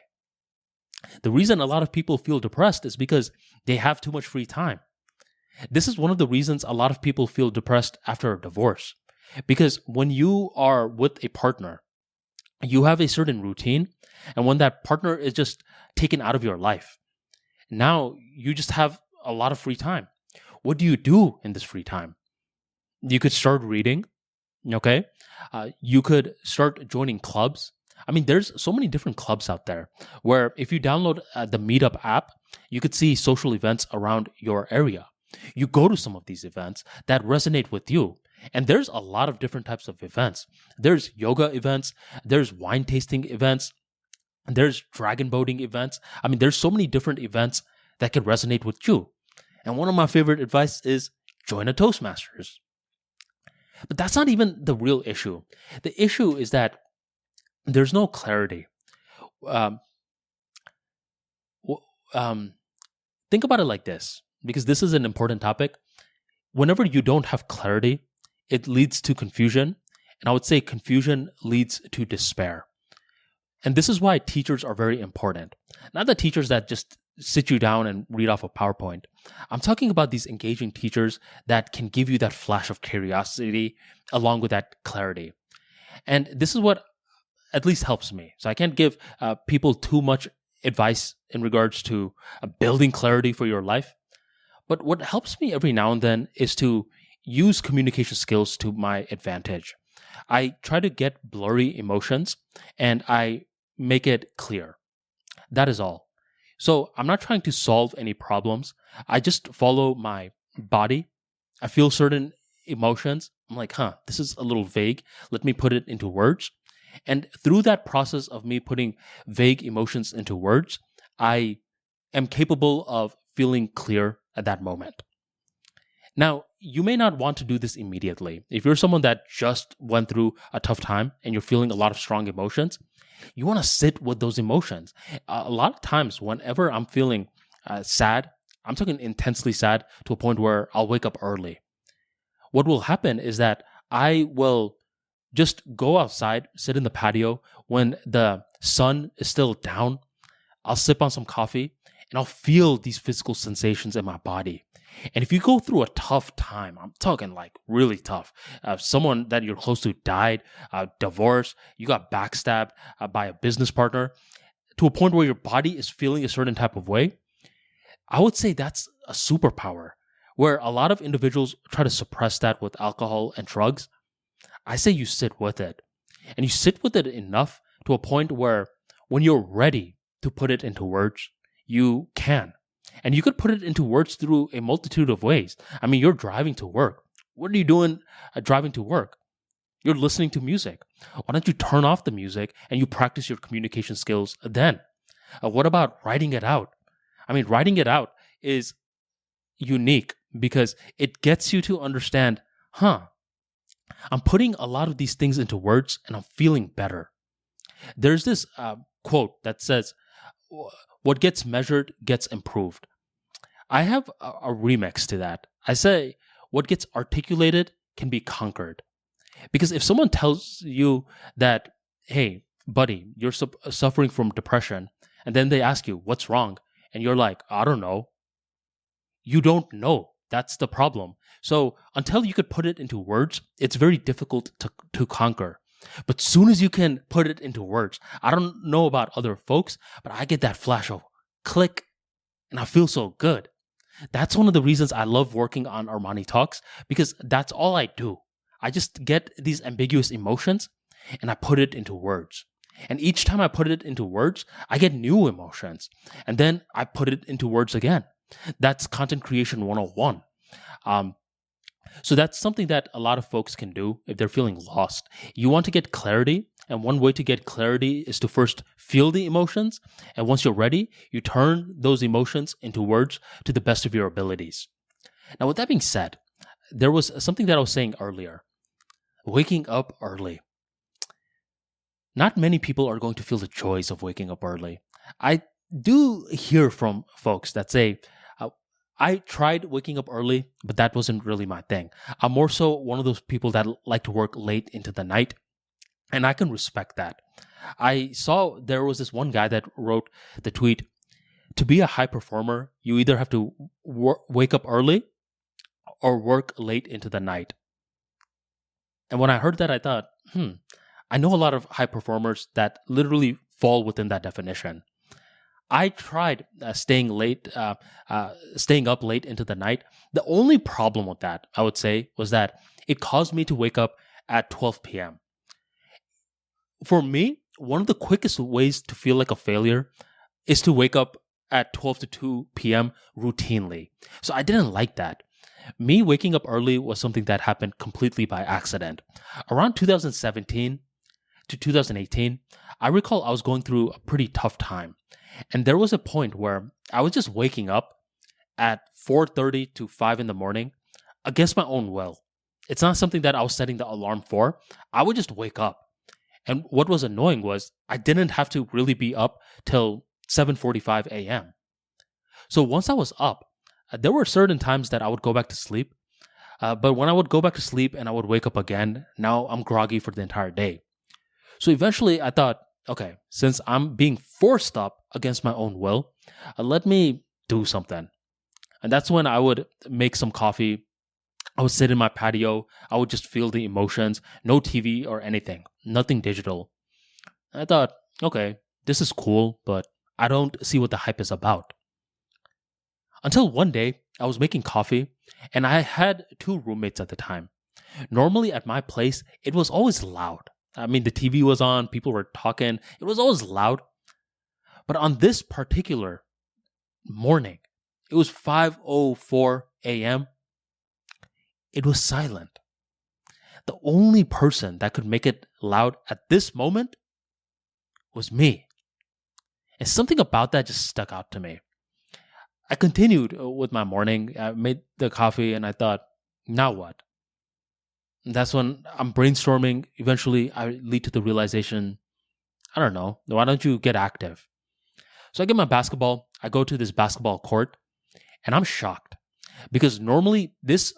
The reason a lot of people feel depressed is because they have too much free time. This is one of the reasons a lot of people feel depressed after a divorce. Because when you are with a partner, you have a certain routine, and when that partner is just taken out of your life, now you just have a lot of free time. What do you do in this free time? You could start reading, okay? You could start joining clubs. I mean, there's so many different clubs out there where if you download the Meetup app, you could see social events around your area. You go to some of these events that resonate with you. And there's a lot of different types of events. There's yoga events, there's wine tasting events, there's dragon boating events. I mean, there's so many different events that can resonate with you. And one of my favorite advice is join a Toastmasters. But that's not even the real issue. The issue is that there's no clarity. Think about it like this, because this is an important topic. Whenever you don't have clarity, it leads to confusion. And I would say confusion leads to despair. And this is why teachers are very important. Not the teachers that just sit you down and read off a PowerPoint. I'm talking about these engaging teachers that can give you that flash of curiosity along with that clarity. And this is what at least helps me. So I can't give people too much advice in regards to building clarity for your life. But what helps me every now and then is to use communication skills to my advantage. I try to get blurry emotions and I make it clear. That is all. So I'm not trying to solve any problems. I just follow my body. I feel certain emotions. I'm like, this is a little vague. Let me put it into words. And through that process of me putting vague emotions into words, I am capable of feeling clear at that moment. Now, you may not want to do this immediately. If you're someone that just went through a tough time and you're feeling a lot of strong emotions, you want to sit with those emotions. A lot of times, whenever I'm feeling sad, I'm talking intensely sad to a point where I'll wake up early. What will happen is that I will just go outside, sit in the patio. When the sun is still down, I'll sip on some coffee and I'll feel these physical sensations in my body. And if you go through a tough time, I'm talking like really tough, someone that you're close to died, divorce, you got backstabbed by a business partner, to a point where your body is feeling a certain type of way, I would say that's a superpower, where a lot of individuals try to suppress that with alcohol and drugs. I say you sit with it, and you sit with it enough to a point where when you're ready to put it into words, you can. And you could put it into words through a multitude of ways. I mean, you're driving to work. What are you doing driving to work? You're listening to music. Why don't you turn off the music and you practice your communication skills then? What about writing it out? I mean, writing it out is unique because it gets you to understand, I'm putting a lot of these things into words and I'm feeling better. There's this quote that says, what gets measured gets improved. I have a remix to that. I say, what gets articulated can be conquered. Because if someone tells you that, hey, buddy, you're suffering from depression, and then they ask you, what's wrong? And you're like, I don't know. You don't know. That's the problem. So until you could put it into words, it's very difficult to conquer. But soon as you can put it into words, I don't know about other folks, but I get that flash of click and I feel so good. That's one of the reasons I love working on ArmaniTalks, because that's all I do. I just get these ambiguous emotions and I put it into words. And each time I put it into words, I get new emotions. And then I put it into words again. That's content creation 101. So that's something that a lot of folks can do if they're feeling lost. You want to get clarity, and one way to get clarity is to first feel the emotions, and once you're ready, you turn those emotions into words to the best of your abilities. Now, with that being said, there was something that I was saying earlier. Waking up early. Not many people are going to feel the joys of waking up early. I do hear from folks that say, I tried waking up early, but that wasn't really my thing. I'm more so one of those people that like to work late into the night, and I can respect that. I saw there was this one guy that wrote the tweet, to be a high performer, you either have to wake up early or work late into the night. And when I heard that, I thought, I know a lot of high performers that literally fall within that definition. I tried staying up late into the night. The only problem with that, I would say, was that it caused me to wake up at 12 p.m. For me, one of the quickest ways to feel like a failure is to wake up at 12 to 2 p.m. routinely. So I didn't like that. Me waking up early was something that happened completely by accident. Around 2017 to 2018, I recall I was going through a pretty tough time. And there was a point where I was just waking up at 4:30 to 5 in the morning against my own will. It's not something that I was setting the alarm for. I would just wake up. And what was annoying was I didn't have to really be up till 7:45 a.m. So once I was up, there were certain times that I would go back to sleep. But when I would go back to sleep and I would wake up again, now I'm groggy for the entire day. So eventually I thought, okay, since I'm being forced up against my own will, let me do something. And that's when I would make some coffee. I would sit in my patio. I would just feel the emotions. No TV or anything. Nothing digital. I thought, okay, this is cool, but I don't see what the hype is about. Until one day, I was making coffee, and I had 2 roommates at the time. Normally at my place, it was always loud. I mean, the TV was on, people were talking. It was always loud. But on this particular morning, it was 5:04 a.m. It was silent. The only person that could make it loud at this moment was me. And something about that just stuck out to me. I continued with my morning. I made the coffee and I thought, now what? And that's when I'm brainstorming. Eventually, I lead to the realization, I don't know, why don't you get active? So I get my basketball. I go to this basketball court and I'm shocked because normally this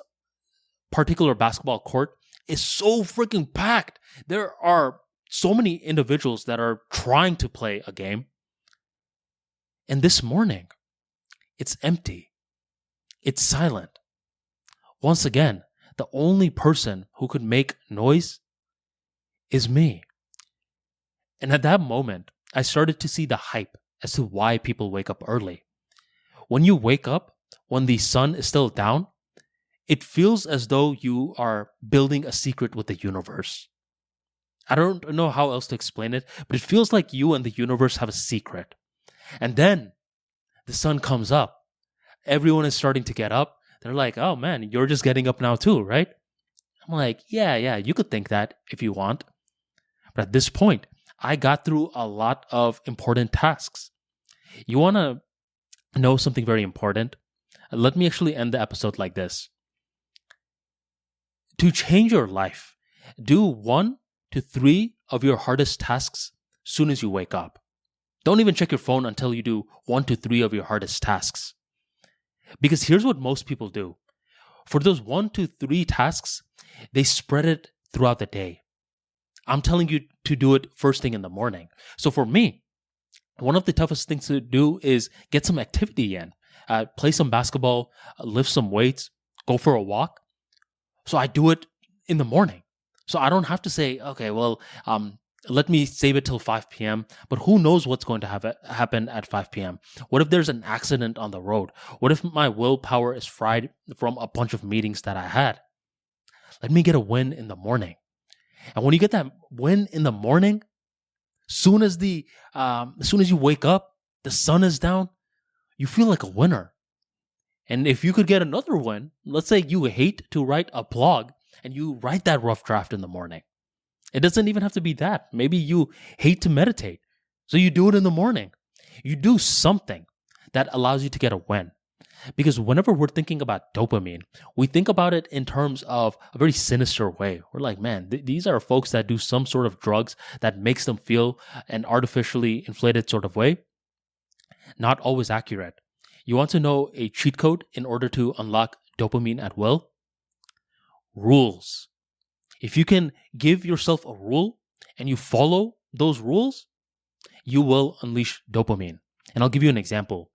particular basketball court is so freaking packed. There are so many individuals that are trying to play a game. And this morning, it's empty. It's silent. Once again, the only person who could make noise is me. And at that moment, I started to see the hype as to why people wake up early. When you wake up, when the sun is still down, it feels as though you are building a secret with the universe. I don't know how else to explain it, but it feels like you and the universe have a secret. And then the sun comes up. Everyone is starting to get up. They're like, oh man, you're just getting up now too, right? I'm like, yeah, you could think that if you want. But at this point, I got through a lot of important tasks. You want to know something very important? Let me actually end the episode like this. To change your life, do 1 to 3 of your hardest tasks soon as you wake up. Don't even check your phone until you do 1 to 3 of your hardest tasks. Because here's what most people do. For those 1 to 3 tasks, they spread it throughout the day. I'm telling you to do it first thing in the morning. So for me, one of the toughest things to do is get some activity in. Play some basketball, lift some weights, go for a walk. So I do it in the morning. So I don't have to say, okay, well, let me save it till 5 p.m. But who knows what's going to happen at 5 p.m.? What if there's an accident on the road? What if my willpower is fried from a bunch of meetings that I had? Let me get a win in the morning. And when you get that win in the morning, soon as you wake up, the sun is down, you feel like a winner. And if you could get another win, let's say you hate to write a blog and you write that rough draft in the morning. It doesn't even have to be that. Maybe you hate to meditate, so you do it in the morning. You do something that allows you to get a win. Because whenever we're thinking about dopamine, we think about it in terms of a very sinister way. We're like, man, these are folks that do some sort of drugs that makes them feel an artificially inflated sort of way. Not always accurate. You want to know a cheat code in order to unlock dopamine at will? Rules. If you can give yourself a rule and you follow those rules, you will unleash dopamine. And I'll give you an example.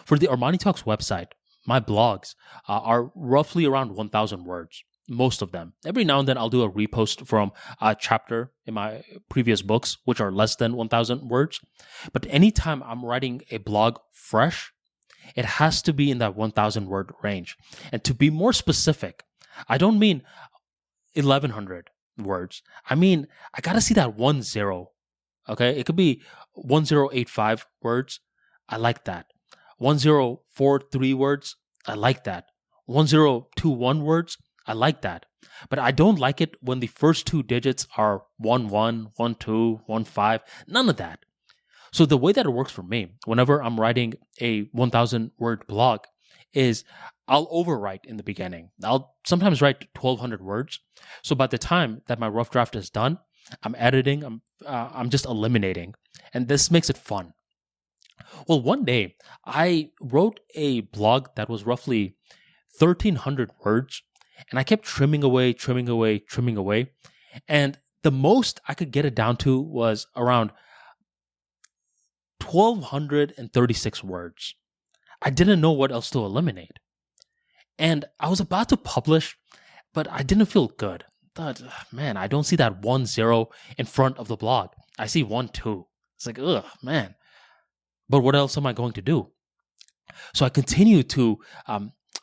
For the ArmaniTalks website, my blogs are roughly around 1,000 words, most of them. Every now and then I'll do a repost from a chapter in my previous books, which are less than 1,000 words. But anytime I'm writing a blog fresh, it has to be in that 1,000 word range. And to be more specific, I don't mean 1,100 words. I mean, I got to see that 10. Okay? It could be 1085 words. I like that. 1043 words. I like that. 1021 words. I like that. But I don't like it when the first two digits are 11, 12, 15. None of that. So the way that it works for me, whenever I'm writing a 1,000 word blog, is I'll overwrite in the beginning. I'll sometimes write 1,200 words. So by the time that my rough draft is done, I'm editing, I'm just eliminating. And this makes it fun. Well, one day I wrote a blog that was roughly 1,300 words, and I kept trimming away. And the most I could get it down to was around 1,236 words. I didn't know what else to eliminate. And I was about to publish, but I didn't feel good. I thought, man, I don't see that 10 in front of the blog. I see 12. It's like, ugh, man. But what else am I going to do? So I continue to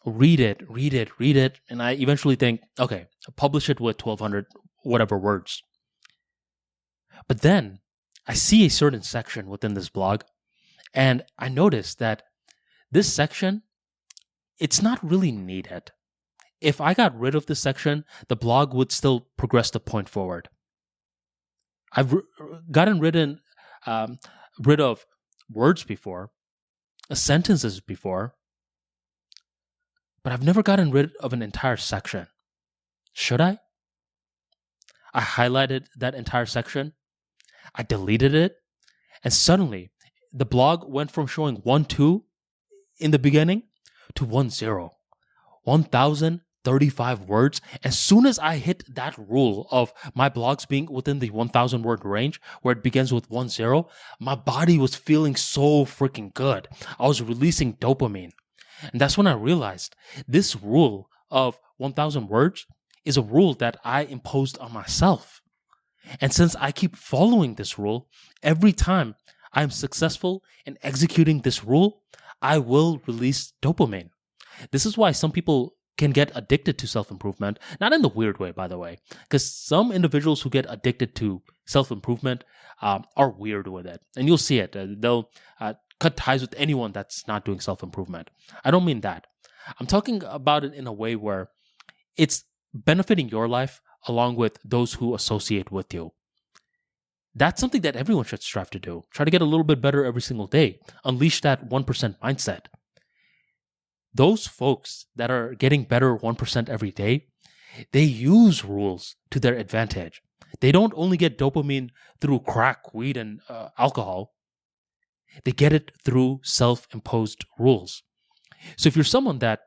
read it, and I eventually think, okay, I'll publish it with 1,200 whatever words. But then I see a certain section within this blog, and I notice that this section, it's not really needed. If I got rid of this section, the blog would still progress the point forward. I've gotten rid of words before, sentences before, but I've never gotten rid of an entire section. Should I? I highlighted that entire section. I deleted it. And suddenly, the blog went from showing 12 in the beginning to 10. 1,035 words. As soon as I hit that rule of my blogs being within the 1,000 word range, where it begins with 10, my body was feeling so freaking good. I was releasing dopamine. And that's when I realized this rule of 1,000 words is a rule that I imposed on myself. And since I keep following this rule, every time I'm successful in executing this rule, I will release dopamine. This is why some people can get addicted to self-improvement, not in the weird way, by the way, because some individuals who get addicted to self-improvement are weird with it. And you'll see it. They'll cut ties with anyone that's not doing self-improvement. I don't mean that. I'm talking about it in a way where it's benefiting your life along with those who associate with you. That's something that everyone should strive to do. Try to get a little bit better every single day. Unleash that 1% mindset. Those folks that are getting better 1% every day, they use rules to their advantage. They don't only get dopamine through crack, weed, and alcohol. They get it through self-imposed rules. So if you're someone that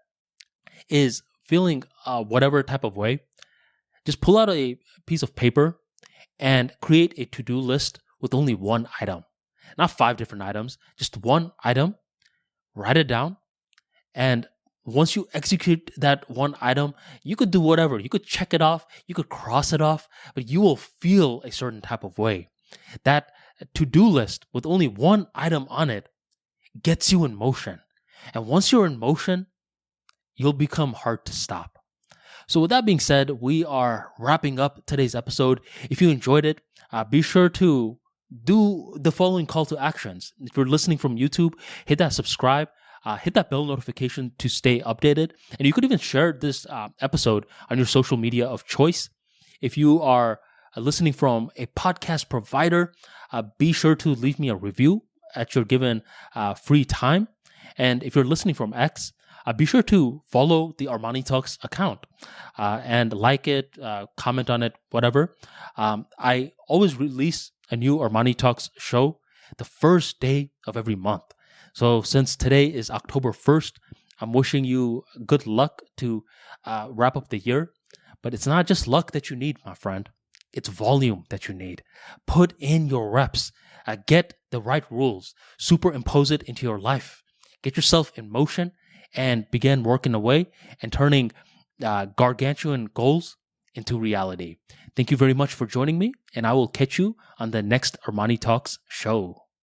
is feeling whatever type of way, just pull out a piece of paper and create a to-do list with only one item. Not 5 different items, just one item. Write it down. And once you execute that one item, you could do whatever. You could check it off. You could cross it off. But you will feel a certain type of way. That to-do list with only one item on it gets you in motion. And once you're in motion, you'll become hard to stop. So with that being said, we are wrapping up today's episode. If you enjoyed it, be sure to do the following call to actions. If you're listening from YouTube, hit that subscribe, hit that bell notification to stay updated. And you could even share this episode on your social media of choice. If you are listening from a podcast provider, be sure to leave me a review at your given free time. And if you're listening from X, be sure to follow the ArmaniTalks account and like it, comment on it, whatever. I always release a new ArmaniTalks show the first day of every month. So since today is October 1st, I'm wishing you good luck to wrap up the year. But it's not just luck that you need, my friend. It's volume that you need. Put in your reps. Get the right rules. Superimpose it into your life. Get yourself in motion and begin working away and turning gargantuan goals into reality. Thank you very much for joining me, and I will catch you on the next Armani Talks show.